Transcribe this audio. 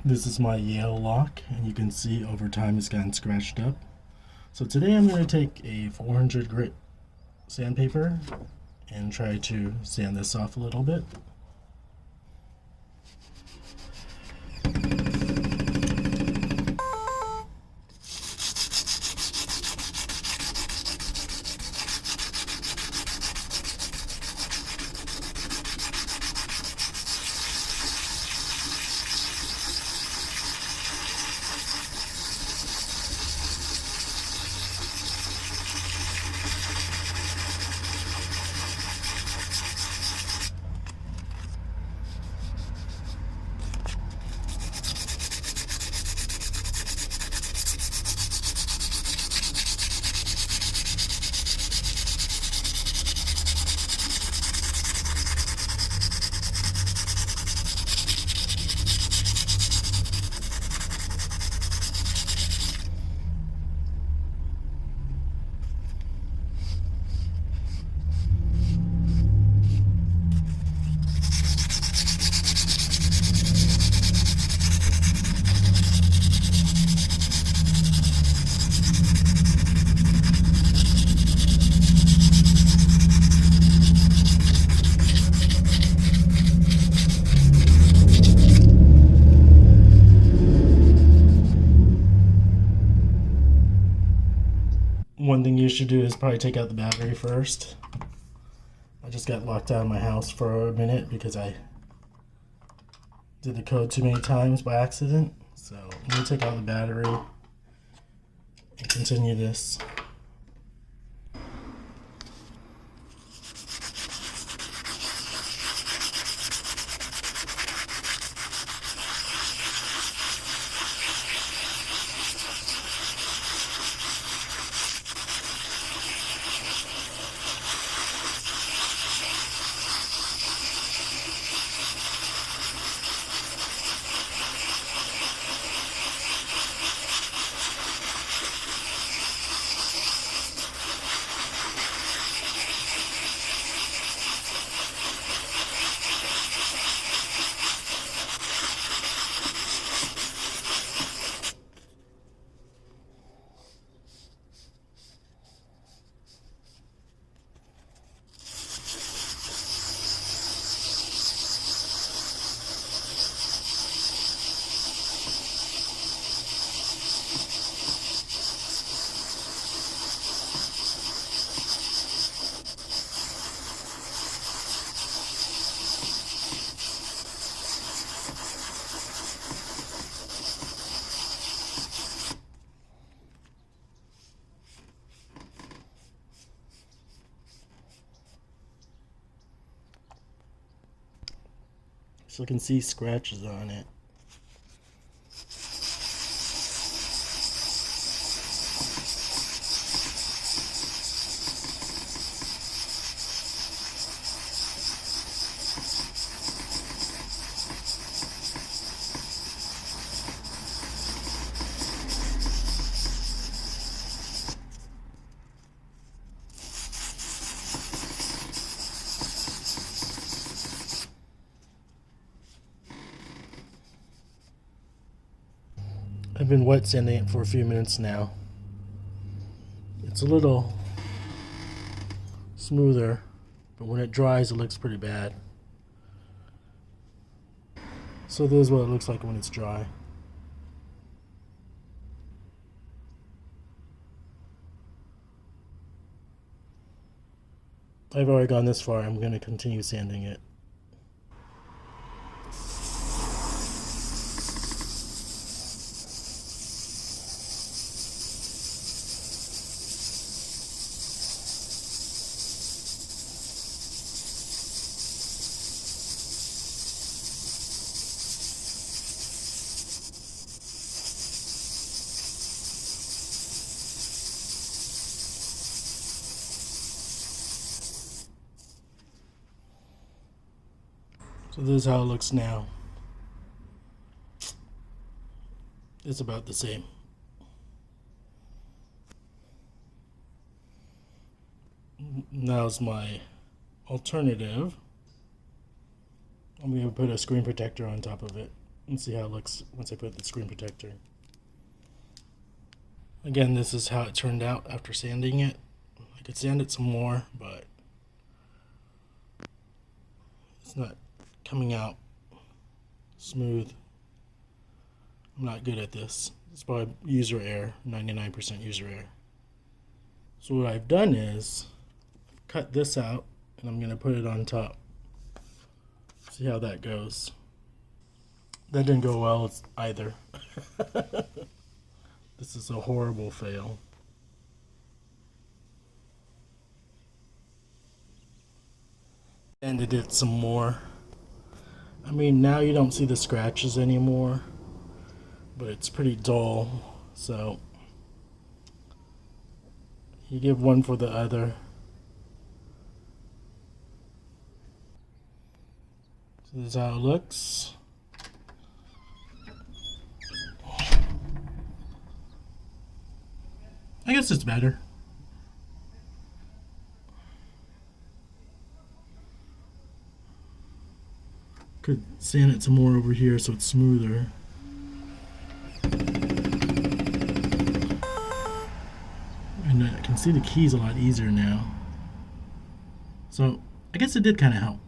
This is my Yale lock, and you can see over time it's gotten scratched up. So today I'm going to take a 400 grit sandpaper and try to sand this off a little bit. One thing you should do is probably take out the battery first. I just got locked out of my house for a minute because I did the code too many times by accident. So I'm going to take out the battery and continue this. So you can see scratches on it. I've been wet sanding it for a few minutes now. It's a little smoother, but when it dries it looks pretty bad. So this is what it looks like when it's dry. I've already gone this far. I'm going to continue sanding it. So this is how it looks now. It's about the same. Now's my alternative. I'm going to put a screen protector on top of it. and see how it looks once I put the screen protector. Again, this is how it turned out after sanding it. I could sand it some more, but it's not coming out smooth. I'm not good at this. It's probably user error, 99% user error. So what I've done is cut this out, and I'm going to put it on top. See how that goes. That didn't go well either. This is a horrible fail. And I did some more. I mean, now you don't see the scratches anymore, but it's pretty dull, so you give one for the other. So this is how it looks. I guess it's better. Could sand it some more over here so it's smoother. And I can see the keys a lot easier now. So I guess it did kind of help.